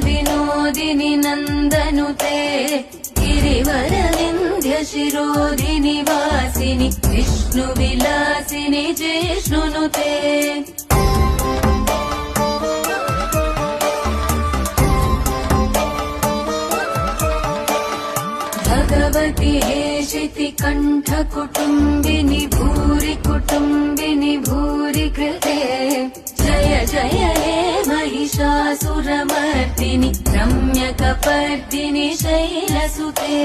विनोदिनि नन्दनुते गिरिवरविन्ध्यशिरोधिनि वासिनि विष्णुविलासिनि जिष्णुनुते भगवति हेशिति कण्ठकुटुम्बिनि भूरि कुटुम्बिनि भूरि कृते जय जय हे महिषासुरमर्दिनि रम्यकपर्दिनि शैलसुते।